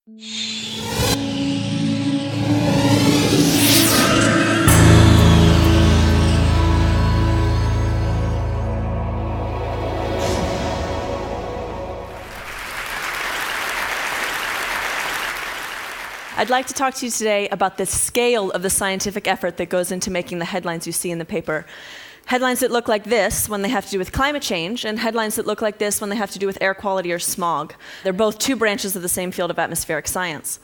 I'd like to talk to you today about the scale of the scientific effort that goes into making the headlines you see in the paper. Headlines that look like this when they have to do with climate change, and headlines that look like this when they have to do with air quality or smog. They're both two branches of the same field of atmospheric science.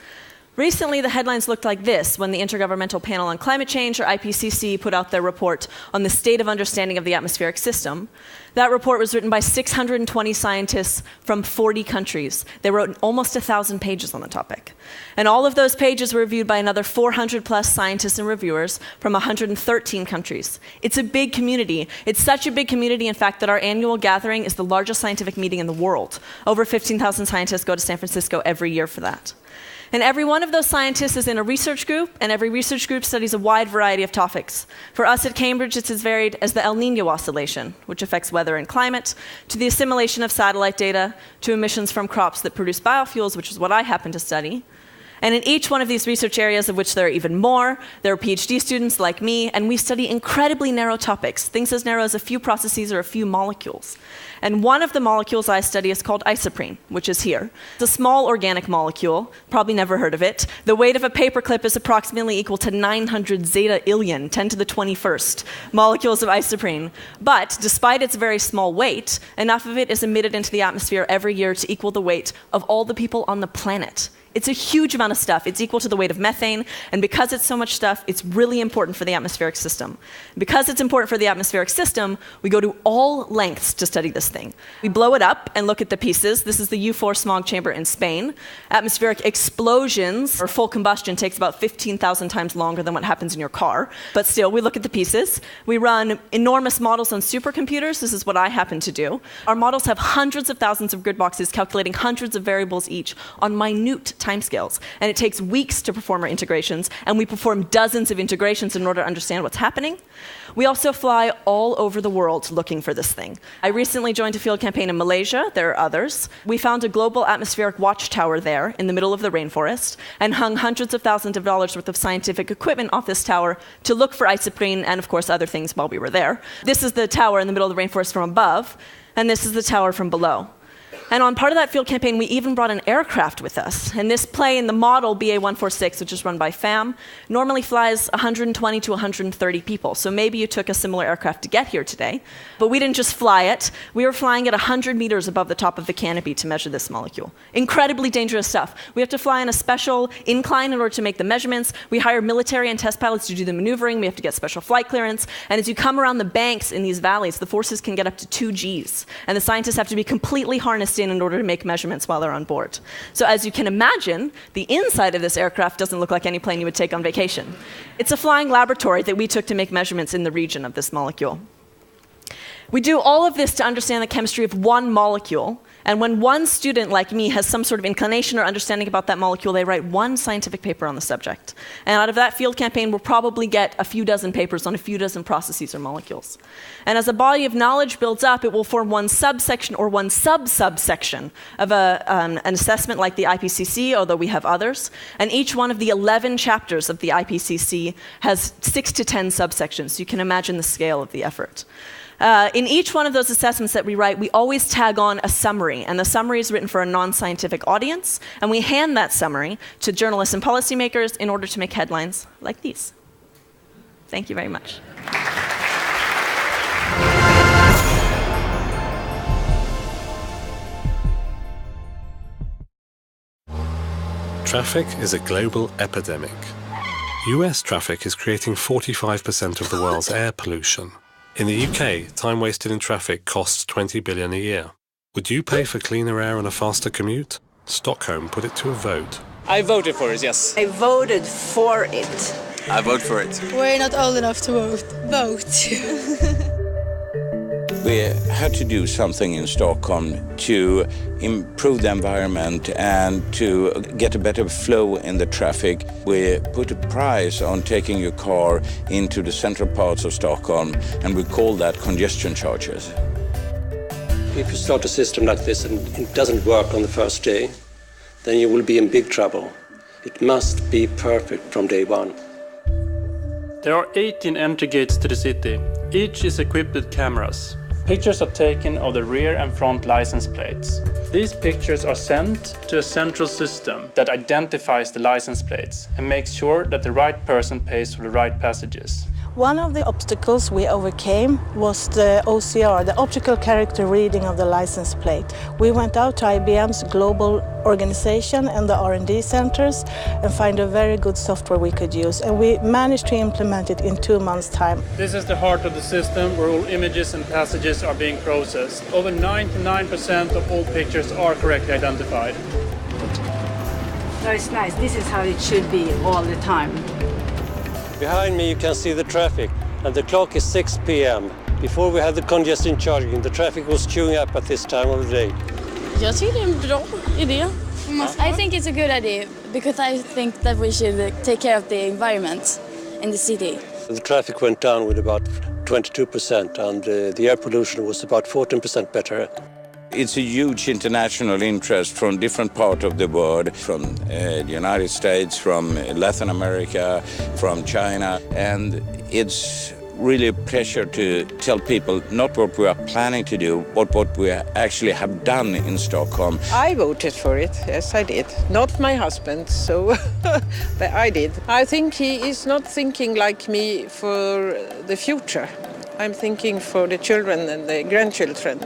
Recently, the headlines looked like this when the Intergovernmental Panel on Climate Change, or IPCC, put out their report on the state of understanding of the atmospheric system. That report was written by 620 scientists from 40 countries. They wrote almost 1,000 pages on the topic. And all of those pages were reviewed by another 400 plus scientists and reviewers from 113 countries. It's a big community. It's such a big community, in fact, that our annual gathering is the largest scientific meeting in the world. Over 15,000 scientists go to San Francisco every year for that. And every one of those scientists is in a research group, and every research group studies a wide variety of topics. For us at Cambridge, it's as varied as the El Niño oscillation, which affects weather and climate, to the assimilation of satellite data, to emissions from crops that produce biofuels, which is what I happen to study. And in each one of these research areas, of which there are even more, there are PhD students like me, and we study incredibly narrow topics, things as narrow as a few processes or a few molecules. And one of the molecules I study is called isoprene, which is here. It's a small organic molecule, probably never heard of it. The weight of a paperclip is approximately equal to 900 zeta-illion, 10 to the 21st, molecules of isoprene. But despite its very small weight, enough of it is emitted into the atmosphere every year to equal the weight of all the people on the planet. It's a huge amount of stuff. It's equal to the weight of methane, and because it's so much stuff, it's really important for the atmospheric system. Because it's important for the atmospheric system, we go to all lengths to study this thing. We blow it up and look at the pieces. This is the U4 smog chamber in Spain. Atmospheric explosions, or full combustion, takes about 15,000 times longer than what happens in your car. But still, we look at the pieces. We run enormous models on supercomputers. This is what I happen to do. Our models have hundreds of thousands of grid boxes calculating hundreds of variables each on minute timescales. And it takes weeks to perform our integrations, and we perform dozens of integrations in order to understand what's happening. We also fly all over the world looking for this thing. I recently joined a field campaign in Malaysia. There are others. We found a global atmospheric watchtower there in the middle of the rainforest and hung hundreds of thousands of dollars worth of scientific equipment off this tower to look for isoprene and, of course, other things while we were there. This is the tower in the middle of the rainforest from above, and this is the tower from below. And on part of that field campaign, we even brought an aircraft with us. And this plane, the model BA-146, which is run by FAM, normally flies 120 to 130 people. So maybe you took a similar aircraft to get here today. But we didn't just fly it. We were flying at 100 meters above the top of the canopy to measure this molecule. Incredibly dangerous stuff. We have to fly in a special incline in order to make the measurements. We hire military and test pilots to do the maneuvering. We have to get special flight clearance. And as you come around the banks in these valleys, the forces can get up to 2 Gs. And the scientists have to be completely harnessed in order to make measurements while they're on board. So as you can imagine, the inside of this aircraft doesn't look like any plane you would take on vacation. It's a flying laboratory that we took to make measurements in the region of this molecule. We do all of this to understand the chemistry of one molecule, and when one student like me has some sort of inclination or understanding about that molecule, they write one scientific paper on the subject. And out of that field campaign, we'll probably get a few dozen papers on a few dozen processes or molecules. And as a body of knowledge builds up, it will form one subsection or one sub-subsection of an assessment like the IPCC, although we have others. And each one of the 11 chapters of the IPCC has 6 to 10 subsections, so you can imagine the scale of the effort. In each one of those assessments that we write, we always tag on a summary, and the summary is written for a non-scientific audience, and we hand that summary to journalists and policymakers in order to make headlines like these. Thank you very much. Traffic is a global epidemic. US traffic is creating 45% of the world's air pollution. In the UK, time wasted in traffic costs $20 billion a year. Would you pay for cleaner air and a faster commute? Stockholm put it to a vote. I voted for it, yes. I voted for it. I vote for it. We're not old enough to vote. We had to do something in Stockholm to improve the environment and to get a better flow in the traffic. We put a price on taking your car into the central parts of Stockholm, and we call that congestion charges. If you start a system like this and it doesn't work on the first day, then you will be in big trouble. It must be perfect from day one. There are 18 entry gates to the city. Each is equipped with cameras. Pictures are taken of the rear and front license plates. These pictures are sent to a central system that identifies the license plates and makes sure that the right person pays for the right passages. One of the obstacles we overcame was the OCR, the optical character reading of the license plate. We went out to IBM's global organization and the R&D centers and find a very good software we could use, and we managed to implement it in 2 months' time. This is the heart of the system where all images and passages are being processed. Over 99% of all pictures are correctly identified. No, it's nice. This is how it should be all the time. Behind me you can see the traffic, and the clock is 6 p.m. Before we had the congestion charging, the traffic was queuing up at this time of the day. Jag tycker det är en bra idé. I think it's a good idea because I think that we should take care of the environment in the city. The traffic went down with about 22%, and the air pollution was about 14% better. It's a huge international interest from different parts of the world, from the United States, from Latin America, from China, and it's really a pleasure to tell people not what we are planning to do, but what we actually have done in Stockholm. I voted for it, yes I did. Not my husband, so but I did. I think he is not thinking like me for the future. I'm thinking for the children and the grandchildren.